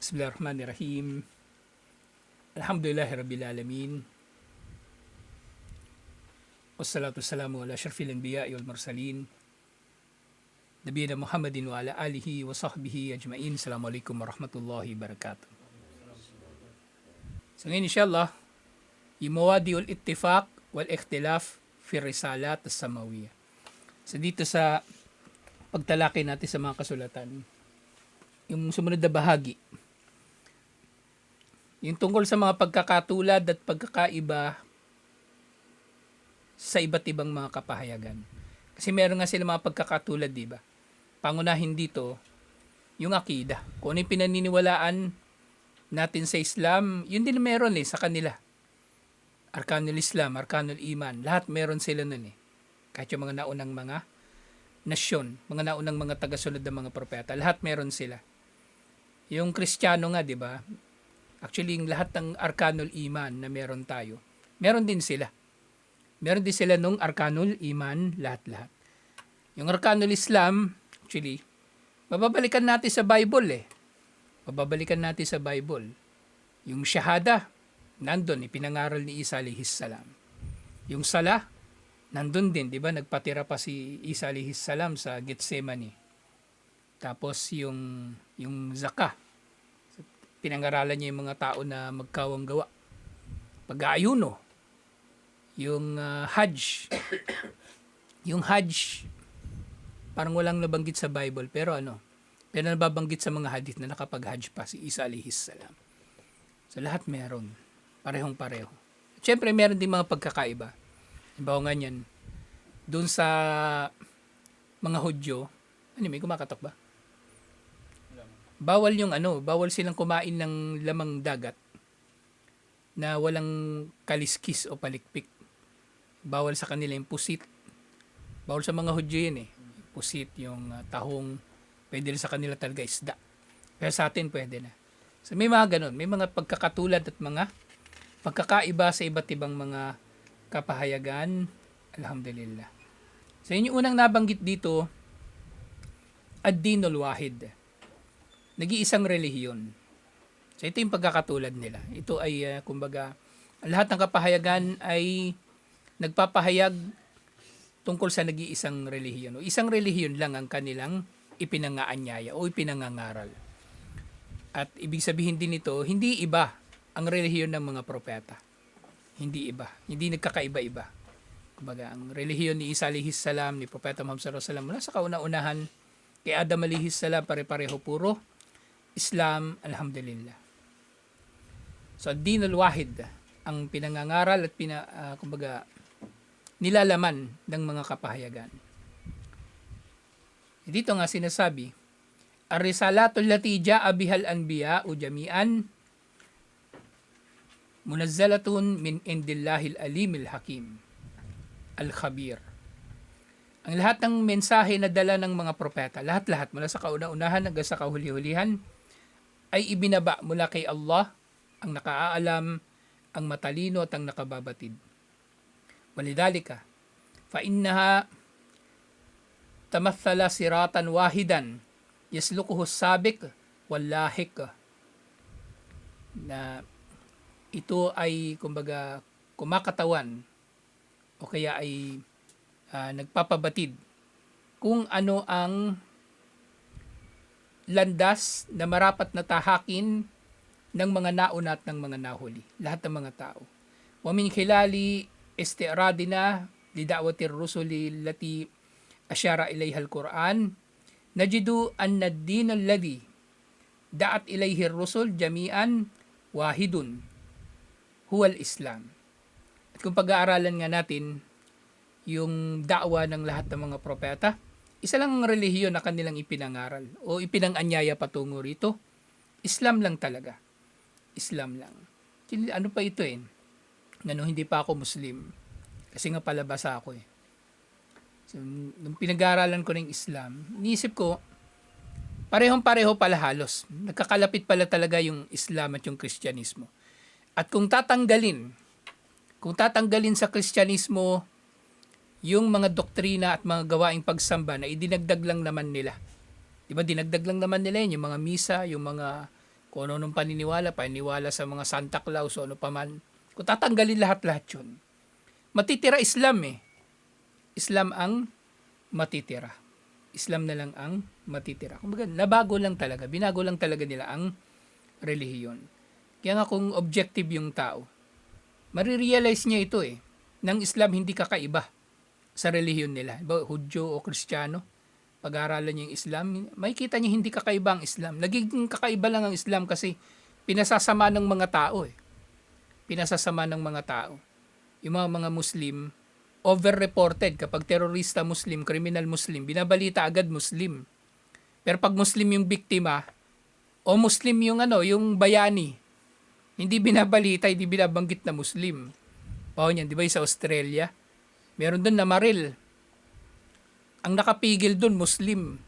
Bismillahirrahmanirrahim. Alhamdulillahi Rabbil Alamin. Wassalatu wassalamu ala syarfil anbiya'i wal mursalin. Nabiyina Muhammadin wa ala alihi wa sahbihi ajma'in. Assalamualaikum warahmatullahi wabarakatuh. So ngayon inshallah, yung mawadi ul ittifaq wal ikhtilaf fi risalat as-samawiyah. So dito sa pagtalakay natin sa mga kasulatan, yung sumunod na bahagi, yung tungkol sa mga pagkakatulad at pagkakaiba sa iba't ibang mga kapahayagan. Kasi meron nga sila mga pagkakatulad, di ba? Pangunahin dito, yung akida. Kung ano yung pinaniniwalaan natin sa Islam, yun din meron sa kanila. Arkanul Islam, Arkanul Iman, lahat meron sila nun Kahit yung mga naunang mga nasyon, mga naunang mga tagasunod ng mga propeta, lahat meron sila. Yung Kristiyano nga, di ba? Actually, yung lahat ng Arkanul Iman na meron tayo, meron din sila. Meron din sila nung Arkanul Iman, lahat-lahat. Yung Arkanul Islam, actually, mababalikan natin sa Bible Mababalikan natin sa Bible. Yung Shahada, nandun, ipinangaral ni Isa alayhis salam. Yung Salah, nandun din, di ba? Nagpatira pa si Isa alayhis salam sa Gethsemane. Tapos yung Zakah, pinangaralan niya yung mga tao na magkawang gawa. Pag-aayuno, yung Hajj. Yung Hajj, parang walang nabanggit sa Bible, pero pero nababanggit sa mga hadith na nakapag-Hajj pa si Isa alayhis salam. So lahat meron, parehong-pareho. Siyempre meron din mga pagkakaiba. Halimbawa nga yan, doon sa mga Hudyo, may kumakatok ba? Bawal bawal silang kumain ng lamang dagat na walang kaliskis o palikpik. Bawal sa kanila yung pusit. Bawal sa mga Hudyo yun Pusit, yung tahong, pwede rin sa kanila talaga isda. Pero sa atin pwede na. So may mga ganun, may mga pagkakatulad at mga pagkakaiba sa iba't ibang mga kapahayagan. Alhamdulillah. So yun yung unang nabanggit dito, ad-dinul wahid. Nag-iisang relihiyon. So ito yung pagkakatulad nila. Ito ay kumbaga lahat ng kapahayagan ay nagpapahayag tungkol sa nag-iisang relihiyon. O isang relihiyon lang ang kanilang ipinangaanyaya o ipinangangaral. At ibig sabihin din ito, hindi iba ang relihiyon ng mga propeta. Hindi iba. Hindi nagkakaiba-iba. Kumbaga, ang relihiyon ni Isa alayhis salam, ni Propeta Muhammad sallallahu alaihi wasallam, mula sa kauna-unahan, kay Adam alayhis salam, pare-pareho puro Islam, alhamdulillah. So, ad-dinul wahid, ang pinangangaral at kumbaga, nilalaman ng mga kapahayagan. Dito nga sinasabi, ar-risalatul lati ja'a bihal anbiya'u jami'an munazzalatun min indillahil alimil hakim al-khabir. Ang lahat ng mensahe na dala ng mga propeta, lahat-lahat mula sa kauna-unahan hanggang sa kahuli-hulihan, ay ibinaba mula kay Allah, ang nakaaalam, ang matalino at ang nakababatid. Walidhalika, fa innaha tamathala siratan wahidan yaslukuhu sabik wallahik, na ito ay kumbaga kumakatawan o kaya ay nagpapabatid kung ano ang landas na marapat na tahakin ng mga nauna at ng mga nahuli, lahat ng mga tao. Wa min khilali isti'radina li da'watir rusuli lati asyara ilayha al-Quran najidu anna ad-din alladhi da'at ilayhi ar-rusul jami'an wahidun huwa al-Islam. At kung pag-aaralan nga natin yung da'wa ng lahat ng mga propeta, isa lang ang relihiyon na kanilang ipinangaral o ipinanganyaya patungo rito, Islam lang talaga. Islam lang. Ano pa ito hindi pa ako Muslim. Kasi nga palabasa ako So, nung pinag-aaralan ko ng Islam, iniisip ko, parehong-pareho pala halos. Nagkakalapit pala talaga yung Islam at yung Kristyanismo. At kung tatanggalin sa Kristyanismo yung mga doktrina at mga gawaing pagsamba na idinagdag lang naman nila. Di ba dinagdag lang naman nila yun, yung mga misa, yung mga kung ano nung paniniwala sa mga Santa Claus o ano pa man. Kung tatanggalin lahat-lahat yun, matitira Islam eh. Islam ang matitira. Islam na lang ang matitira. Kumbaga, binago lang talaga nila ang relihiyon. Kaya nga kung objective yung tao, marirealize niya ito eh, ng Islam hindi kakaiba sa relihiyon nila. Iba, Hudyo o Kristiyano, pag-aaralan niya yung Islam, makikita niya hindi kakaiba ang Islam. Nagiging kakaiba lang ang Islam kasi pinasasama ng mga tao eh. Pinasasama ng mga tao. Yung mga Muslim, over-reported kapag terorista Muslim, criminal Muslim, binabalita agad Muslim. Pero pag Muslim yung biktima, o Muslim yung yung bayani, hindi binabalita, hindi binabanggit na Muslim. Pao niyan, di ba sa Australia? Meron doon na maril. Ang nakapigil doon, Muslim.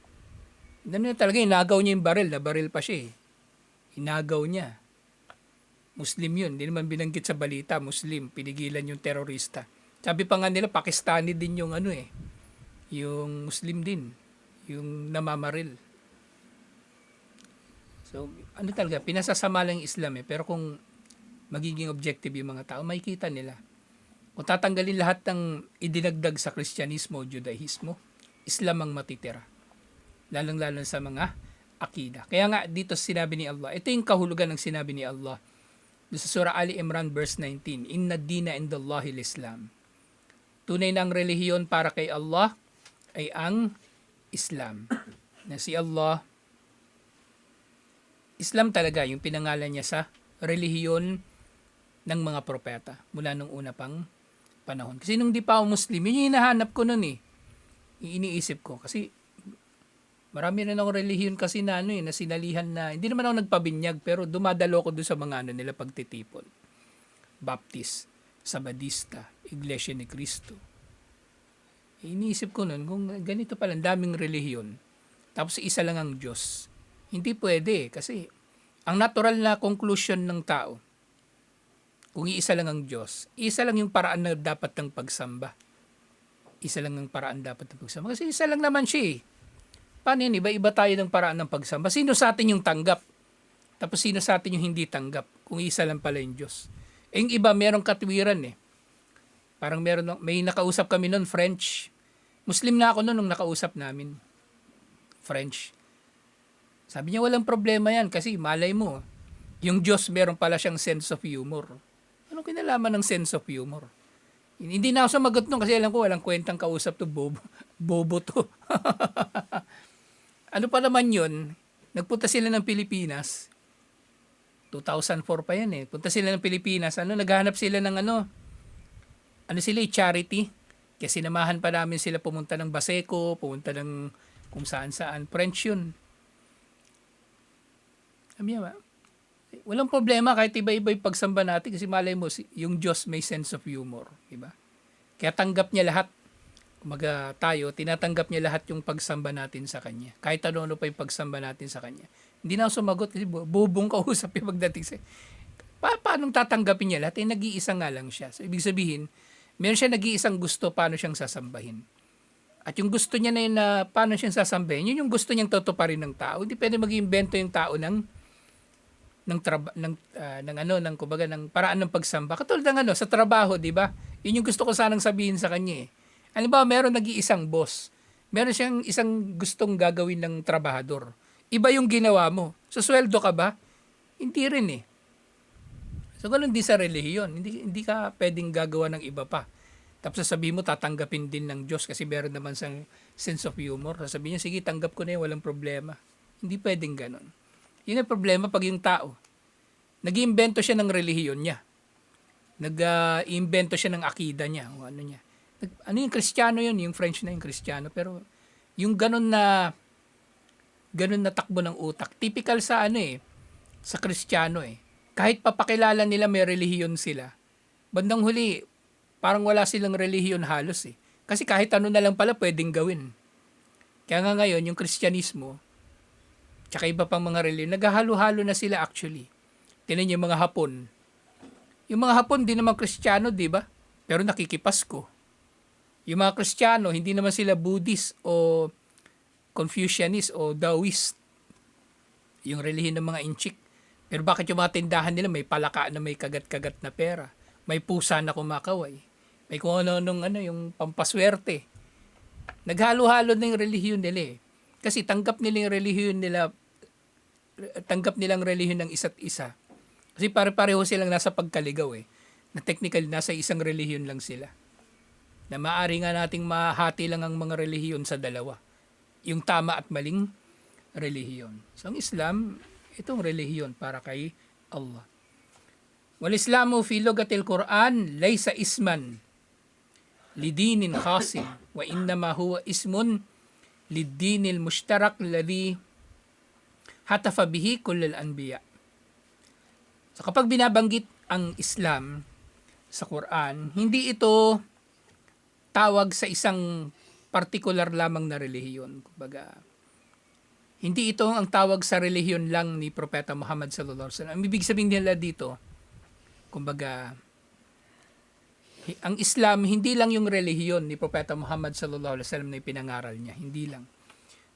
Ganun talaga, inagaw niya yung baril, na baril pa siya eh. Inagaw niya. Muslim yun, hindi naman binanggit sa balita, Muslim, pinigilan yung terorista. Sabi pa nga nila, Pakistani din yung yung Muslim din, yung namamaril. So, talaga, pinasasama lang yung Islam eh. Pero kung magiging objective yung mga tao, makikita nila. Kung tatanggalin lahat ng idinagdag sa Kristyanismo o Judaismo, Islam ang matitira. Lalang-lalang sa mga akida. Kaya nga, dito sinabi ni Allah, ito yung kahulugan ng sinabi ni Allah. Sa Surah Ali Imran verse 19, Inna dina indallahi l-Islam. Tunay na ang relihiyon para kay Allah ay ang Islam. Na si Allah, Islam talaga yung pinangalan niya sa relihiyon ng mga propeta mula nung una pang panahon. Kasi nung di pa ako Muslim, yun yung hinahanap ko nun eh. Iniisip ko. Kasi marami rin akong relihiyon kasi na na sinalihan na, hindi naman ako nagpabinyag, pero dumadalo ko doon sa mga nila pagtitipon. Baptist, Sabadista, Iglesia ni Cristo. Iniisip ko nun, kung ganito pala, daming relihiyon, tapos isa lang ang Diyos. Hindi pwede kasi ang natural na conclusion ng tao, kung iisa lang ang Diyos, isa lang yung paraan na dapat ng pagsamba. Isa lang ang paraan dapat ng pagsamba. Kasi isa lang naman siya eh. Paano yun? Iba-iba tayo ng paraan ng pagsamba. Sino sa atin yung tanggap? Tapos sino sa atin yung hindi tanggap? Kung isa lang pala yung Diyos. Yung iba, merong katwiran eh. Parang may nakausap kami noon, French. Muslim na ako noon nung nakausap namin. French. Sabi niya, walang problema yan kasi malay mo, yung Diyos meron pala siyang sense of humor. Anong kinalaman ng sense of humor? Hindi na ako sumagot nun kasi alam ko walang kwentang kausap to, bobo to. Ano pa naman yun? Nagpunta sila ng Pilipinas. 2004 pa yan eh. Punta sila ng Pilipinas. Naghahanap sila ng sila charity. Kaya sinamahan pa namin sila pumunta ng Baseco, pumunta ng kung saan-saan. French yun. Sabi niya, walang problema kahit iba-iba yung pagsamba natin kasi malay mo, yung Diyos may sense of humor. Diba? Kaya tanggap niya lahat. Kumaga tayo, tinatanggap niya lahat yung pagsamba natin sa Kanya. Kahit ano pa yung pagsamba natin sa Kanya. Hindi na ako sumagot kasi bubong kausap yung pagdating sa... Paano tatanggapin niya lahat? Nag-iisa nga lang siya. So, ibig sabihin, meron siya nag-iisang gusto paano siyang sasambahin. At yung gusto niya na yun na paano siyang sasambahin, yun yung gusto niyang tutuparin ng tao. Hindi pwede mag-iimbento yung tao ng kumbaga ng paraan ng pagsamba. Katulad ng sa trabaho, 'di ba? Yun yung gusto ko sanang sabihin sa kanya eh. Ano ba, meron nag-iisang boss. Meron siyang isang gustong gagawin ng trabahador. Iba yung ginawa mo. So sweldo ka ba? Hindi rin eh. So ganun din sa relihiyon. Hindi ka pwedeng gagawa ng iba pa. Tapos sasabihin mo tatanggapin din ng Diyos kasi meron naman sa sense of humor. Sasabihin niya, sige, tanggap ko na yun, walang problema. Hindi pwedeng ganun. Yun ang problema pag yung tao. Nag-iimbento siya ng relihiyon niya. Nag-iimbento siya ng akida niya. O ano niya. Yung Kristiyano yun, yung French na yung Kristiyano. Pero yung ganun na takbo ng utak. Typical sa sa Kristiyano eh. Kahit papakilala nila may relihiyon sila. Bandang huli, parang wala silang relihiyon halos eh. Kasi kahit ano na lang pala pwedeng gawin. Kaya nga ngayon, yung Kristyanismo, tsaka iba pang mga relihiyon, naghahalo-halo na sila actually. Tingnan niyo yung mga Hapon. Yung mga Hapon, di naman Kristiyano, di ba? Pero nakikipasko. Yung mga Kristiyano, hindi naman sila Buddhist o Confucianist o Taoist. Yung relihiyon ng mga Inchik. Pero bakit yung mga tindahan nila may palaka na may kagat-kagat na pera, may pusa na kumakaway, may kung ano-anong yung pampaswerte. Naghalo-halo na yung relihiyon nila eh. Kasi tanggap nila yung relihiyon nila, tanggap nilang relihiyon ng isa't isa. Kasi pare-pareho silang nasa pagkaligaw eh. Na technically nasa isang relihiyon lang sila. Na maaari nga nating mahati lang ang mga relihiyon sa dalawa. Yung tama at maling relihiyon. So ang Islam, itong relihiyon para kay Allah. Wal Islamu fi lugatil Quran laysa isman lidinin khasin wa innama huwa ismun lidinil mushtarak alladhi hatafa bihi kullal anbiya. So kapag binabanggit ang Islam sa Quran, hindi ito tawag sa isang partikular lamang na relihiyon. Kumbaga, hindi ito ang tawag sa relihiyon lang ni Propeta Muhammad sallallahu alaihi wasallam. Ang ibig sabihin nila dito, kumbaga, ang Islam hindi lang yung relihiyon ni Propeta Muhammad sallallahu alaihi wasallam na ipinangaral niya, hindi lang.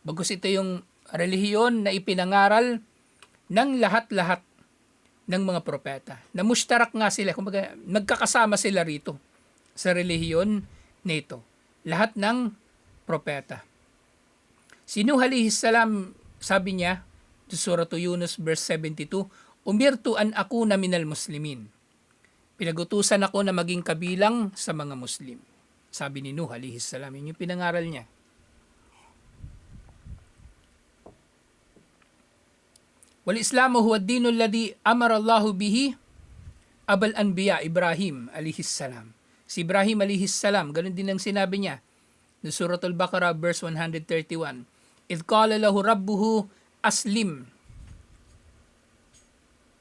Bagkus ito yung relihiyon na ipinangaral ng lahat-lahat ng mga propeta. Na mushtarak nga sila, kumbaga nagkakasama sila rito sa relihiyon nito. Lahat ng propeta. Si Nuh alayhi salam, sabi niya sa Surah Yunus verse 72, "Umirtu an akuna minal muslimin." Pinagutusan ako na maging kabilang sa mga Muslim. Sabi ni Nuh alayhi salam, yun yung pinangaral niya. Wal Islamu huwa ad-dinu alladhi amara Allahu bihi abal anbiya Ibrahim alayhi salam. Si Ibrahim alayhi salam, ganun din ang sinabi niya sa Surah Al-Baqarah verse 131. "Idh qala lahu rabbuhu aslim."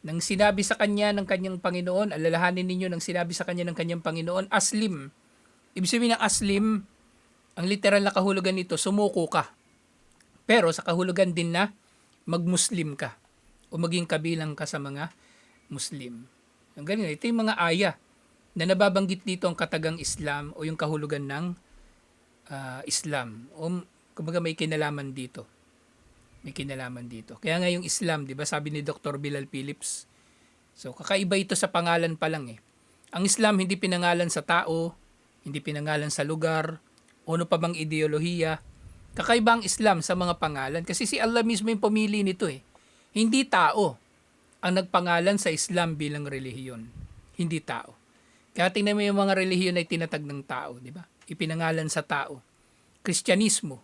Nang sinabi sa kanya ng kanyang Panginoon, alalahanin ninyo nang sinabi sa kanya ng kanyang Panginoon, aslim. Ibig sabihin ng aslim, ang literal na kahulugan nito, sumuko ka. Pero sa kahulugan din na magmuslim ka o maging kabilang ka sa mga Muslim. Ang ganun, ito yung mga aya na nababanggit dito ang katagang Islam o yung kahulugan ng Islam. O kumbaga may kinalaman dito. May kinalaman dito. Kaya nga yung Islam, di ba, sabi ni Dr. Bilal Phillips, so kakaiba ito sa pangalan pa lang eh. Ang Islam hindi pinangalan sa tao, hindi pinangalan sa lugar, o ano pa bang ideolohiya. Kakaiba ang Islam sa mga pangalan kasi si Allah mismo yung pumili nito eh. Hindi tao ang nagpangalan sa Islam bilang relihiyon. Hindi tao. Kaya tingnan mo yung mga relihiyon ay tinatag ng tao, di ba? Ipinangalan sa tao. Kristyanismo,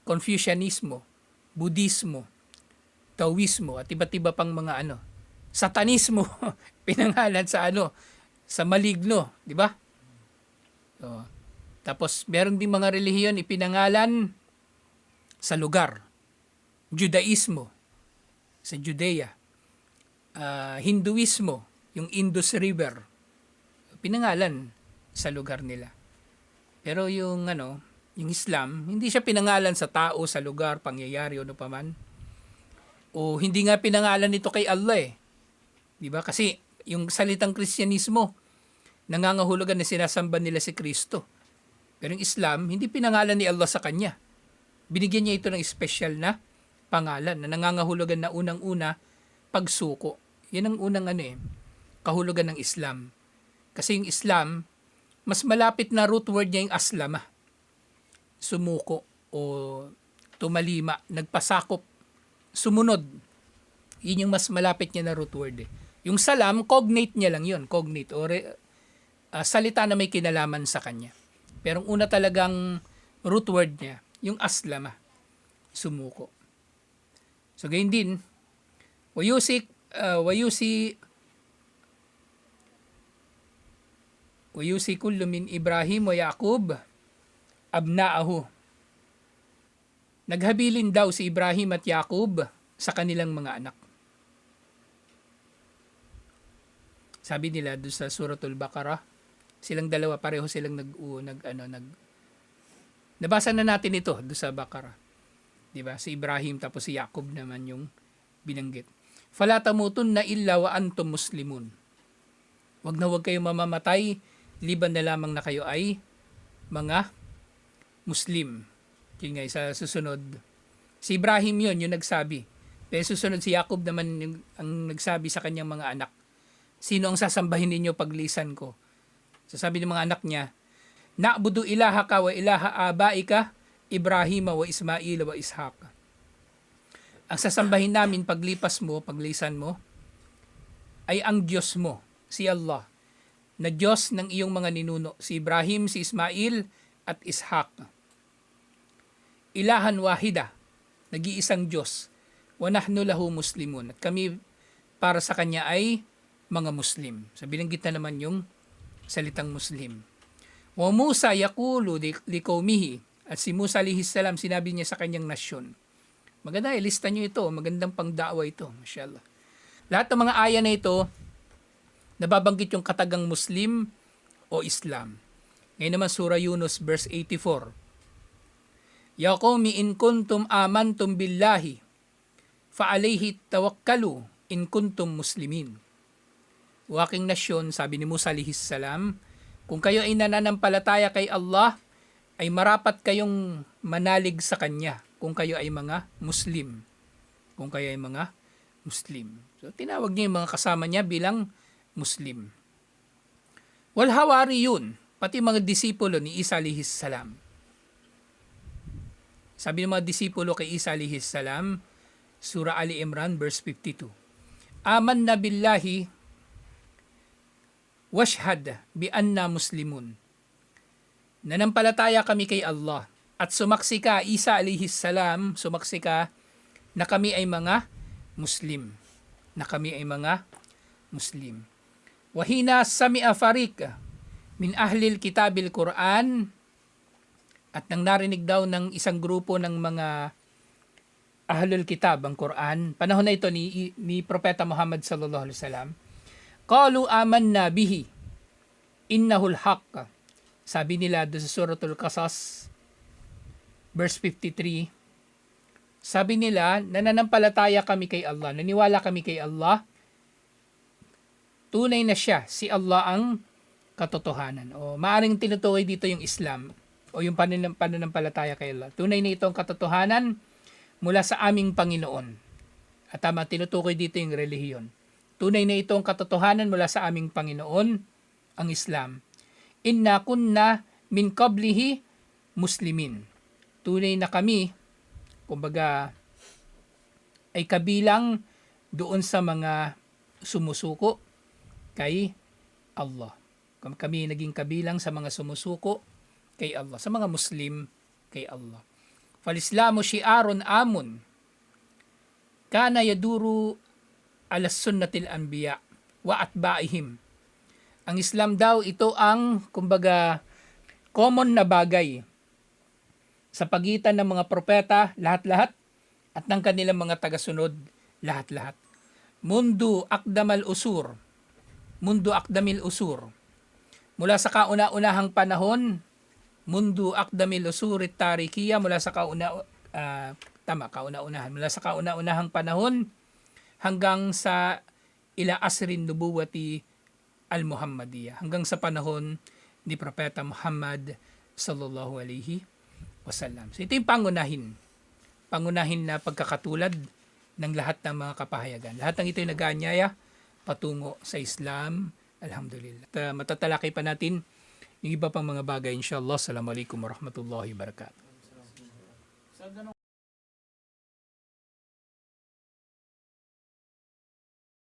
Confucianismo, Budismo, Taoismo, at iba't iba pang mga Satanismo, pinangalan sa sa maligno, di ba? So, tapos meron din mga relihiyon ipinangalan sa lugar. Judaismo, sa Judea. Hinduismo, yung Indus River, pinangalan sa lugar nila. Pero yung yung Islam, hindi siya pinangalan sa tao, sa lugar, pangyayari o ano paman. O hindi nga pinangalan nito kay Allah eh. Di ba? Kasi yung salitang Kristyanismo, nangangahulugan na sinasamba nila si Kristo. Pero yung Islam, hindi pinangalan ni Allah sa kanya. Binigyan niya ito ng special na pangalan na nangangahulugan na unang-una pagsuko. Yan ang unang kahulugan ng Islam. Kasi yung Islam, mas malapit na root word niya yung aslama. Sumuko o tumalima, nagpasakop, sumunod. Yun yung mas malapit niya na root word eh. Yung salam, cognate niya lang yun. Cognate o salita na may kinalaman sa kanya. Pero ang una talagang root word niya, yung aslama, sumuko. So gayon din, wayusi kullu min Ibrahim wa Yaqub abnaahu. Naghabilin daw si Ibrahim at Yaqub sa kanilang mga anak. Sabi nila doon sa Suratul Baqarah, silang dalawa pareho silang nabasa na natin ito doon sa Baqarah. 'Di ba? Si Ibrahim tapos si Yaqub naman yung binanggit. Fala tamutunna illa wa antum muslimun. Wag na wag kayong mamamatay liban na lamang na kayo ay mga Muslim. Yun nga sa susunod. Si Ibrahim yun, yung nagsabi. Pero susunod si Jacob naman ang nagsabi sa kanyang mga anak, sino ang sasambahin ninyo paglisan ko? Sasabi ng mga anak niya, na'budu ilahaka wa ilaha abaika, Ibrahim wa Ismail wa Ishaq. Ang sasambahin namin paglipas mo, paglisan mo, ay ang Diyos mo, si Allah, na Diyos ng iyong mga ninuno, si Ibrahim, si Ismail, at Ishaq. Ilahan wahida, nag-iisang Diyos, wa nahnu lahu muslimun, at kami para sa kanya ay mga Muslim. So binanggit na naman yung salitang Muslim. Wa Musa yaqulu liqaumihi, at si Musa alayhis salam sinabi niya sa kanyang nasyon. Maganda, ilista nyo ito, magandang pangdawa ito, mashallah. Lahat ng mga aya na ito, nababanggit yung katagang Muslim o Islam. Ngayon naman Surah Yunus verse 84. Ya qaumi in kuntum amantum billahi fa'alayhi tawakkalu in kuntum muslimin. O aking nasyon, sabi ni Musa alayhis salam, kung kayo ay nananampalataya kay Allah, ay marapat kayong manalig sa Kanya kung kayo ay mga Muslim. Kung kayo ay mga Muslim. So tinawag niya yung mga kasama niya bilang Muslim. Wal hawariyun, pati mga disipulo ni Isa alayhis salam. Sabi ng mga disipulo kay Isa alayhis salam, Surah Ali Imran verse 52. Aman na billahi washhad bi anna muslimun. Nanampalataya kami kay Allah at sumaksi ka, Isa alayhis salam, sumaksi ka na kami ay mga Muslim. Na kami ay mga Muslim. Wahina sami'a fariq min ahlil kitabil Quran, at nang narinig daw ng isang grupo ng mga ahlul kitab ang Quran, panahon na ito ni Propeta Muhammad sallallahu alaihi wasallam, qalu amanna bihi innahul haqq. Sabi nila doon sa Suratul Qasas verse 53, sabi nila, nananampalataya kami kay Allah, naniwala kami kay Allah, tunay na siya, si Allah ang katotohanan. O maaring tinutukoy dito yung Islam o yung pananampalataya kay Allah. Tunay na ito ang katotohanan mula sa aming Panginoon. At tama, tinutukoy dito yung relihiyon. Tunay na ito ang katotohanan mula sa aming Panginoon, ang Islam. Inna kunna min qablihi muslimin. Tunay na kami, kumbaga, ay kabilang doon sa mga sumusuko kay Allah. Kami naging kabilang sa mga sumusuko kay Allah, sa mga Muslim kay Allah. Fal-Islamu syi'arun amun kana yaduru ala sunnatil anbiya wa atba'ihim. Ang Islam daw, ito ang, kumbaga, common na bagay sa pagitan ng mga propeta, lahat-lahat, at ng kanilang mga tagasunod, lahat-lahat. Mundu akdamil usur. Mula sa kauna-unahang panahon, mundu akdamil usurit tarikiya, mula sa kauna-unahang panahon, hanggang sa ila asrin nubuwati al-Muhammadiyah, hanggang sa panahon ni Propeta Muhammad sallallahu alaihi wasallam. So ito yung pangunahin na pagkakatulad ng lahat ng mga kapahayagan. Lahat ng ito ay nag-aanyaya patungo sa Islam. Alhamdulillah. At matatalakay pa natin yung iba pang mga bagay inshallah. Assalamualaikum warahmatullahi wabarakatuh.